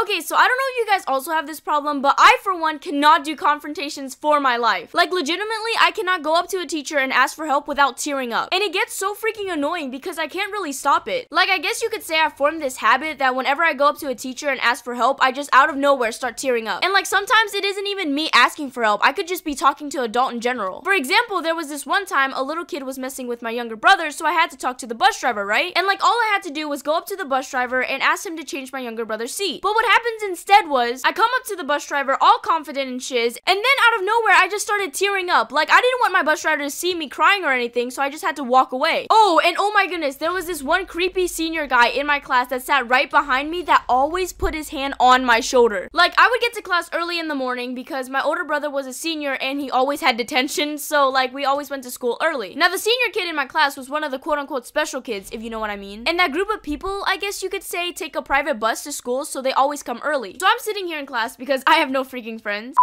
Okay, so I don't know if you guys also have this problem, but I, for one, cannot do confrontations for my life. Like, legitimately, I cannot go up to a teacher and ask for help without tearing up. And it gets so freaking annoying because I can't really stop it. Like, I guess you could say I've formed this habit that whenever I go up to a teacher and ask for help, I just out of nowhere start tearing up. And like, sometimes it isn't even me asking for help. I could just be talking to an adult in general. For example, there was this one time a little kid was messing with my younger brother, so I had to talk to the bus driver, right? And like, all I had to do was go up to the bus driver and ask him to change my younger brother's seat. But what happens instead was, I come up to the bus driver all confident and shiz, and then out of nowhere, I just started tearing up. Like, I didn't want my bus driver to see me crying or anything, so I just had to walk away. Oh, and oh my goodness, there was this one creepy senior guy in my class that sat right behind me that always put his hand on my shoulder. Like, I would get to class early in the morning because my older brother was a senior and he always had detention, so like, we always went to school early. Now, the senior kid in my class was one of the quote-unquote special kids, if you know what I mean. And that group of people, I guess you could say, take a private bus to school, so they always come early. So I'm sitting here in class because I have no freaking friends.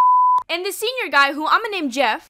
And this senior guy, who I'm gonna name Jeff.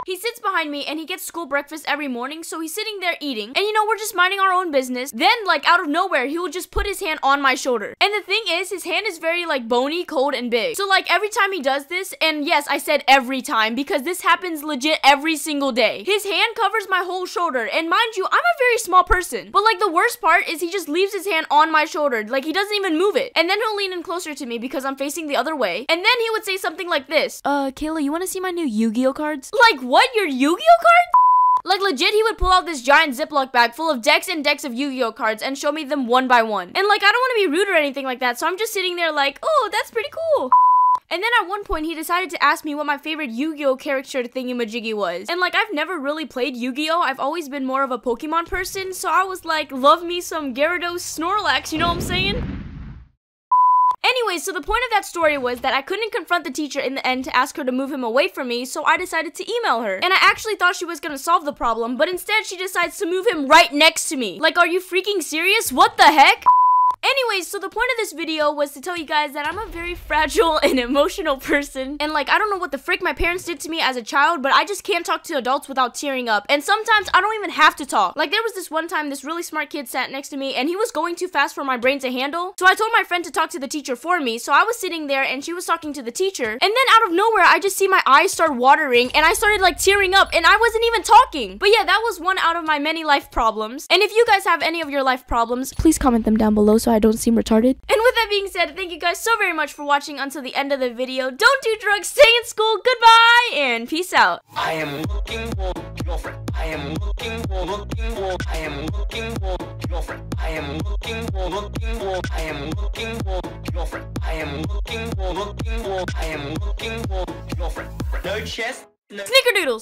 He sits behind me and he gets school breakfast every morning, so he's sitting there eating. And you know, we're just minding our own business. Then, like, out of nowhere, he will just put his hand on my shoulder. And the thing is, his hand is very, like, bony, cold, and big. So, like, every time he does this, and yes, I said every time, because this happens legit every single day, his hand covers my whole shoulder. And mind you, I'm a very small person. But, like, the worst part is he just leaves his hand on my shoulder. Like, he doesn't even move it. And then he'll lean in closer to me because I'm facing the other way. And then he would say something like this. Kayla, you wanna see my new Yu-Gi-Oh cards? Like, what? Your Yu-Gi-Oh card? Like, legit, he would pull out this giant Ziploc bag full of decks and decks of Yu-Gi-Oh cards and show me them one by one. And like, I don't want to be rude or anything like that, so I'm just sitting there like, oh, that's pretty cool. And then at one point, he decided to ask me what my favorite Yu-Gi-Oh character thingy-majiggy was. And like, I've never really played Yu-Gi-Oh! I've always been more of a Pokemon person, so I was like, love me some Gyarados Snorlax, you know what I'm saying? Anyway, so the point of that story was that I couldn't confront the teacher in the end to ask her to move him away from me, so I decided to email her. And I actually thought she was gonna solve the problem, but instead she decides to move him right next to me. Like, are you freaking serious? What the heck? Anyways, so the point of this video was to tell you guys that I'm a very fragile and emotional person. And like, I don't know what the frick my parents did to me as a child, but I just can't talk to adults without tearing up. And sometimes I don't even have to talk. Like, there was this one time this really smart kid sat next to me and he was going too fast for my brain to handle. So I told my friend to talk to the teacher for me. So I was sitting there and she was talking to the teacher. And then out of nowhere, I just see my eyes start watering and I started like tearing up and I wasn't even talking. But yeah, that was one out of my many life problems. And if you guys have any of your life problems, please comment them down below so I don't seem retarded. And with that being said, thank you guys so very much for watching until the end of the video. Don't do drugs, stay in school, goodbye, and peace out. I am looking for girlfriend. I am looking for I am looking for girlfriend. I am looking for I am looking for girlfriend. I am looking for I am looking for girlfriend. No chest, no Snickerdoodles.